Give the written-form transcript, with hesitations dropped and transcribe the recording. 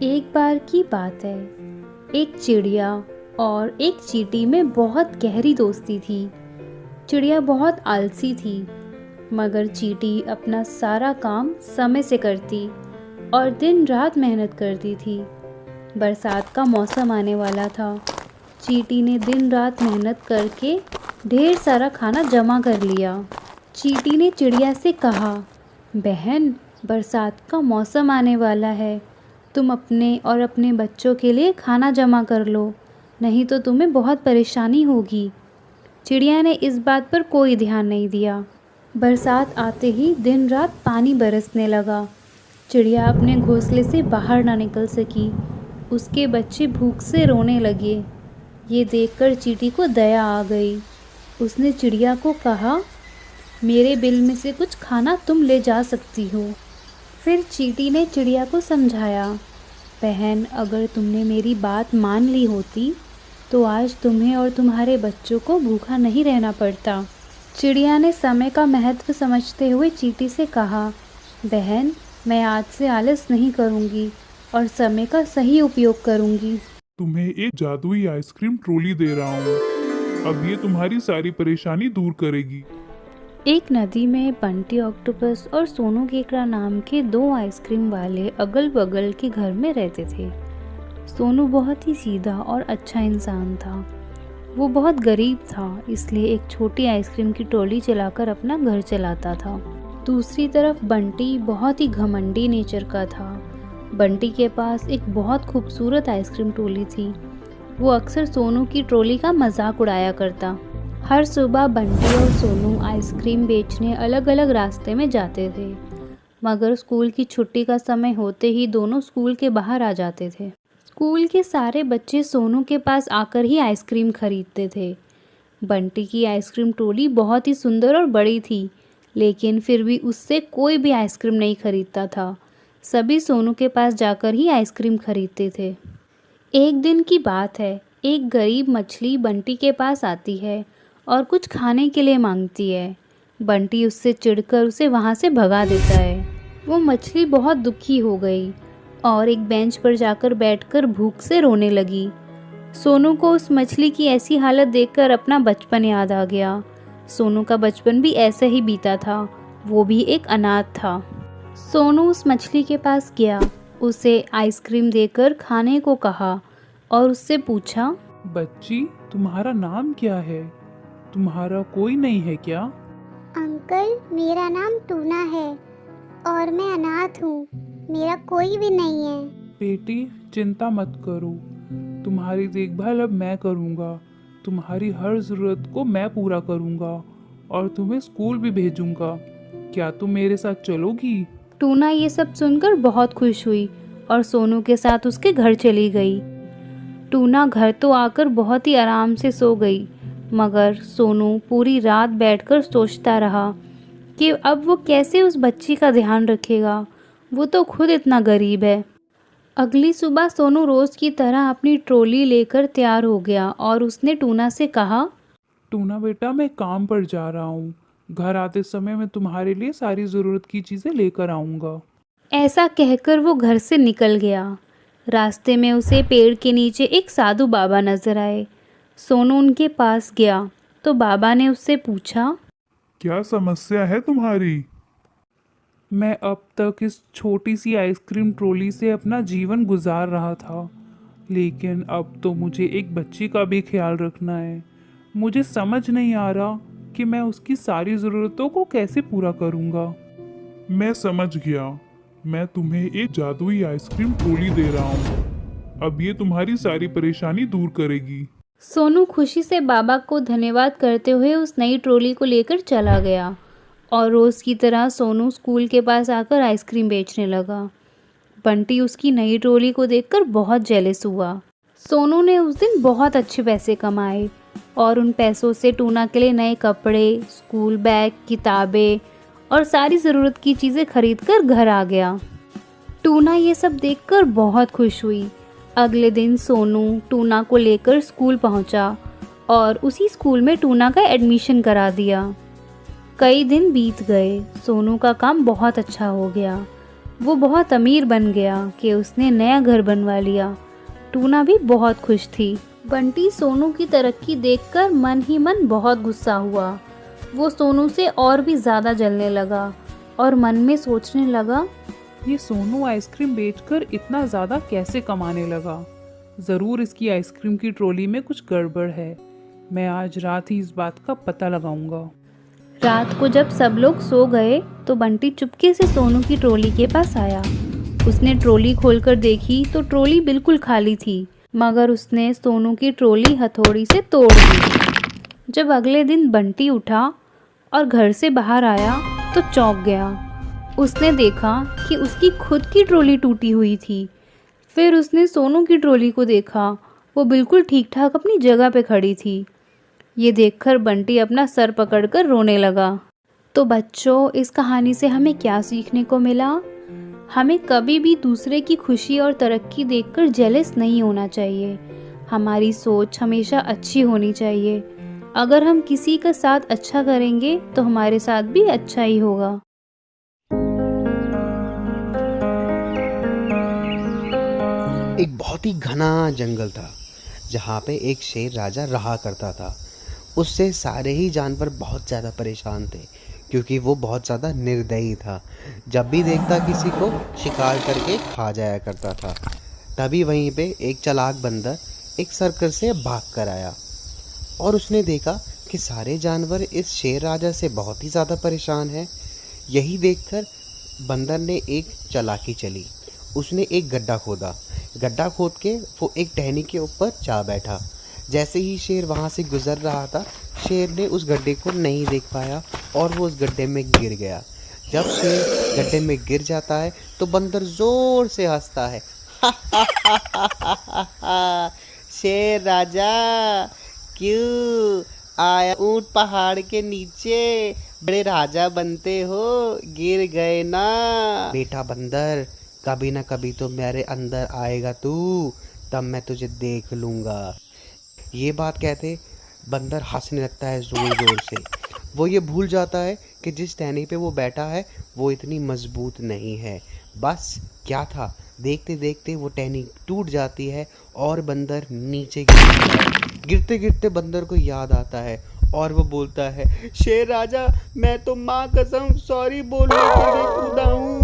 एक बार की बात है। एक चिड़िया और एक चींटी में बहुत गहरी दोस्ती थी। चिड़िया बहुत आलसी थी, मगर चींटी अपना सारा काम समय से करती और दिन रात मेहनत करती थी। बरसात का मौसम आने वाला था। चींटी ने दिन रात मेहनत करके ढेर सारा खाना जमा कर लिया। चींटी ने चिड़िया से कहा, बहन, बरसात का मौसम आने वाला है, तुम अपने और अपने बच्चों के लिए खाना जमा कर लो, नहीं तो तुम्हें बहुत परेशानी होगी। चिड़िया ने इस बात पर कोई ध्यान नहीं दिया। बरसात आते ही दिन रात पानी बरसने लगा। चिड़िया अपने घोंसले से बाहर ना निकल सकी। उसके बच्चे भूख से रोने लगे। ये देखकर चींटी को दया आ गई। उसने चिड़िया को कहा, मेरे बिल में से कुछ खाना तुम ले जा सकती हो। फिर चींटी ने चिड़िया को समझाया, बहन, अगर तुमने मेरी बात मान ली होती तो आज तुम्हें और तुम्हारे बच्चों को भूखा नहीं रहना पड़ता। चिड़िया ने समय का महत्व समझते हुए चींटी से कहा, बहन, मैं आज से आलस नहीं करूँगी और समय का सही उपयोग करूँगी। तुम्हें एक जादुई आइसक्रीम ट्रॉली दे रहा हूँ। अब ये तुम्हारी सारी परेशानी दूर करेगी। एक नदी में बंटी ऑक्टोपस और सोनू केकड़ा नाम के दो आइसक्रीम वाले अगल बगल के घर में रहते थे। सोनू बहुत ही सीधा और अच्छा इंसान था। वो बहुत गरीब था, इसलिए एक छोटी आइसक्रीम की ट्रॉली चलाकर अपना घर चलाता था। दूसरी तरफ बंटी बहुत ही घमंडी नेचर का था। बंटी के पास एक बहुत खूबसूरत आइसक्रीम ट्रॉली थी। वो अक्सर सोनू की ट्रॉली का मजाक उड़ाया करता। हर सुबह बंटी और सोनू आइसक्रीम बेचने अलग अलग रास्ते में जाते थे, मगर स्कूल की छुट्टी का समय होते ही दोनों स्कूल के बाहर आ जाते थे। स्कूल के सारे बच्चे सोनू के पास आकर ही आइसक्रीम खरीदते थे। बंटी की आइसक्रीम ट्रॉली बहुत ही सुंदर और बड़ी थी, लेकिन फिर भी उससे कोई भी आइसक्रीम नहीं खरीदता था। सभी सोनू के पास जाकर ही आइसक्रीम खरीदते थे। एक दिन की बात है। एक गरीब मछली बंटी के पास आती है और कुछ खाने के लिए मांगती है। बंटी उससे चिढ़कर उसे वहाँ से भगा देता है। वो मछली बहुत दुखी हो गई और एक बेंच पर जाकर बैठकर भूख से रोने लगी। सोनू को उस मछली की ऐसी हालत देखकर अपना बचपन याद आ गया। सोनू का बचपन भी ऐसे ही बीता था। वो भी एक अनाथ था। सोनू उस मछली के पास गया, उसे आइसक्रीम देकर खाने को कहा और उससे पूछा, बच्ची, तुम्हारा नाम क्या है? तुम्हारा कोई नहीं है क्या? अंकल, मेरा नाम टूना है और मैं अनाथ हूँ। मेरा कोई भी नहीं है। बेटी, चिंता मत करो। तुम्हारी देखभाल अब मैं करूँगा। तुम्हारी हर ज़रूरत को मैं पूरा करूँगा और तुम्हें स्कूल भी भेजूँगा। क्या तुम मेरे साथ चलोगी? टूना ये सब सुनकर बहुत खुश हुई और सोनू के साथ उसके घर चली गई। टूना घर तो आकर बहुत ही आराम से सो गई, मगर सोनू पूरी रात बैठकर सोचता रहा कि अब वो कैसे उस बच्ची का ध्यान रखेगा। वो तो खुद इतना गरीब है। अगली सुबह सोनू रोज़ की तरह अपनी ट्रॉली लेकर तैयार हो गया और उसने टूना से कहा, टूना बेटा, मैं काम पर जा रहा हूँ। घर आते समय मैं तुम्हारे लिए सारी ज़रूरत की चीज़ें लेकर आऊँगा। ऐसा कहकर वो घर से निकल गया। रास्ते में उसे पेड़ के नीचे एक साधु बाबा नजर आए। सोनू उनके पास गया तो बाबा ने उससे पूछा, क्या समस्या है तुम्हारी? मैं अब तक इस छोटी सी आइसक्रीम ट्रॉली से अपना जीवन गुजार रहा था, लेकिन अब तो मुझे एक बच्ची का भी ख्याल रखना है। मुझे समझ नहीं आ रहा कि मैं उसकी सारी ज़रूरतों को कैसे पूरा करूँगा। मैं समझ गया। मैं तुम्हें एक जादुई आइसक्रीम ट्रॉली दे रहा हूँ। अब ये तुम्हारी सारी परेशानी दूर करेगी। सोनू खुशी से बाबा को धन्यवाद करते हुए उस नई ट्रॉली को लेकर चला गया और रोज़ की तरह सोनू स्कूल के पास आकर आइसक्रीम बेचने लगा। बंटी उसकी नई ट्रॉली को देखकर बहुत जेलस हुआ। सोनू ने उस दिन बहुत अच्छे पैसे कमाए और उन पैसों से टूना के लिए नए कपड़े, स्कूल बैग, किताबें और सारी ज़रूरत की चीज़ें खरीदकर घर आ गया। टूना ये सब देखकर बहुत खुश हुई। अगले दिन सोनू टूना को लेकर स्कूल पहुंचा और उसी स्कूल में टूना का एडमिशन करा दिया। कई दिन बीत गए। सोनू का काम बहुत अच्छा हो गया। वो बहुत अमीर बन गया कि उसने नया घर बनवा लिया। टूना भी बहुत खुश थी। बंटी सोनू की तरक्की देखकर मन ही मन बहुत गुस्सा हुआ। वो सोनू से और भी ज़्यादा जलने लगा और मन में सोचने लगा, ये सोनू आइसक्रीम बेचकर इतना ज़्यादा कैसे कमाने लगा? ज़रूर इसकी आइसक्रीम की ट्रॉली में कुछ गड़बड़ है। मैं आज रात ही इस बात का पता लगाऊंगा। रात को जब सब लोग सो गए तो बंटी चुपके से सोनू की ट्रॉली के पास आया। उसने ट्रॉली खोलकर देखी तो ट्रॉली बिल्कुल खाली थी, मगर उसने सोनू की ट्रॉली हथौड़ी से तोड़ दी। जब अगले दिन बंटी उठा और घर से बाहर आया तो चौंक गया। उसने देखा कि उसकी खुद की ट्रॉली टूटी हुई थी। फिर उसने सोनू की ट्रॉली को देखा, वो बिल्कुल ठीक ठाक अपनी जगह पे खड़ी थी। ये देखकर बंटी अपना सर पकड़कर रोने लगा। तो बच्चों, इस कहानी से हमें क्या सीखने को मिला? हमें कभी भी दूसरे की खुशी और तरक्की देखकर जेलस नहीं होना चाहिए। हमारी सोच हमेशा अच्छी होनी चाहिए। अगर हम किसी का साथ अच्छा करेंगे तो हमारे साथ भी अच्छा ही होगा। एक बहुत ही घना जंगल था जहाँ पे एक शेर राजा रहा करता था। उससे सारे ही जानवर बहुत ज़्यादा परेशान थे क्योंकि वो बहुत ज़्यादा निर्दयी था। जब भी देखता किसी को शिकार करके खा जाया करता था। तभी वहीं पे एक चालाक बंदर एक सर्कस से भाग कर आया और उसने देखा कि सारे जानवर इस शेर राजा से बहुत ही ज़्यादा परेशान हैं। यही देखकर बंदर ने एक चालाकी चली। उसने एक गड्ढा खोदा। गड्ढा खोद के वो एक टहनी के ऊपर जा बैठा। जैसे ही शेर वहाँ से गुजर रहा था, शेर ने उस गड्ढे को नहीं देख पाया और वो उस गड्ढे में गिर गया। जब शेर गड्ढे में गिर जाता है तो बंदर ज़ोर से हंसता है। शेर राजा, क्यों आया ऊंट पहाड़ के नीचे? बड़े राजा बनते हो, गिर गए ना। बेटा बंदर, कभी ना कभी तो मेरे अंदर आएगा तू, तब मैं तुझे देख लूँगा। ये बात कहते बंदर हंसने लगता है ज़ोर ज़ोर से। वो ये भूल जाता है कि जिस टहनी पे वो बैठा है वो इतनी मजबूत नहीं है। बस क्या था, देखते देखते वो टहनी टूट जाती है और बंदर नीचे गिरता है। गिरते गिरते बंदर को याद आता है और वो बोलता है, शेर राजा, मैं तो माँ कसम सॉरी बोलने के लिए कूदा हूँ।